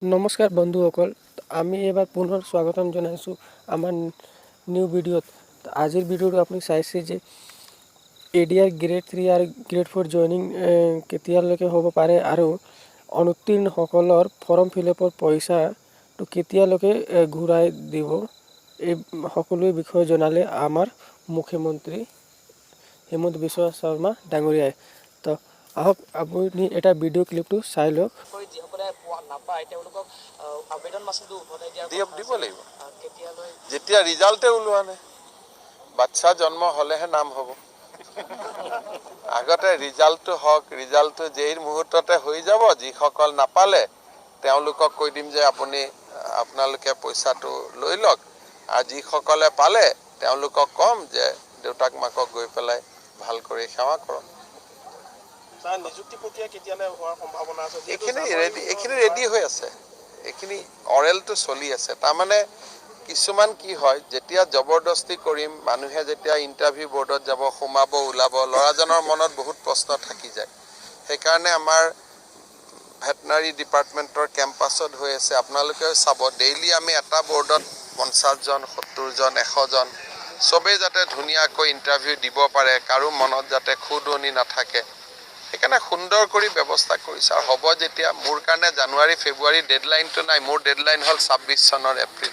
নমস্কাৰ বন্ধুসকল, আমি এবাৰ পুনৰ স্বাগতম জনাইছোঁ আমাৰ নিউ ভিডিঅ'ত। আজিৰ ভিডিঅ'টো আপুনি চাইছে যে এডিআৰ গ্ৰেড 3 আৰু গ্ৰেড 4 জইনিং কেতিয়ালৈকে হ'ব পাৰে আৰু অনুত্তীৰ্ণসকলৰ ফৰ্ম ফিলআপৰ পইচাটো কেতিয়ালৈকে ঘূৰাই দিব, এই সকলো বিষয়ে জনালে আমাৰ মুখ্যমন্ত্ৰী হিমন্ত বিশ্ব শৰ্মা ডাঙৰীয়াই। তো আহক আপুনি এটা ভিডিঅ' ক্লিপটো চাই লওক। দিব লাগিব যেতিয়া ৰিজাল্টে ওলোৱা নাই, বাচ্চা জন্ম হলেহে নাম হ'ব। আগতে ৰিজাল্টটো হওক, ৰিজাল্টটো যেই মুহূৰ্ততে হৈ যাব। যিসকল নাপালে তেওঁলোকক কৈ দিম যে আপোনালোকে পইচাটো লৈ লওক, আৰু যিসকলে পালে তেওঁলোকক কম যে দেউতাক মাকক গৈ পেলাই ভাল কৰি সেৱা কৰক। নিযুক্তি প্ৰক্ৰিয়া কেতিয়ালৈ হোৱাৰ সম্ভাৱনা আছে? এইখিনি ৰেডি হৈ আছে, এইখিনি অৰেলটো চলি আছে। তাৰমানে কিছুমান কি হয়, যেতিয়া জবৰদস্তি কৰিম, মানুহে যেতিয়া ইণ্টাৰভিউ বৰ্ডত যাব, সোমাব ওলাব, ল'ৰাজনৰ মনত বহুত প্ৰশ্ন থাকি যায়। সেইকাৰণে আমাৰ ভেটেনাৰী ডিপাৰ্টমেণ্টৰ কেম্পাছত হৈ আছে। আপোনালোকেও চাব, ডেইলি আমি এটা বৰ্ডত 50 জন, 70 জন, 100 জন চবেই যাতে ধুনীয়াকৈ ইণ্টাৰভিউ দিব পাৰে, কাৰো মনত যাতে খুদনি নাথাকে, সেইকাৰণে সুন্দৰ কৰি ব্যৱস্থা কৰিছে। আৰু হ'ব যেতিয়া, মোৰ কাৰণে জানুৱাৰী ফেব্ৰুৱাৰী ডেডলাইনটো নাই, মোৰ ডেডলাইন হ'ল 26 চনৰ এপ্ৰিল।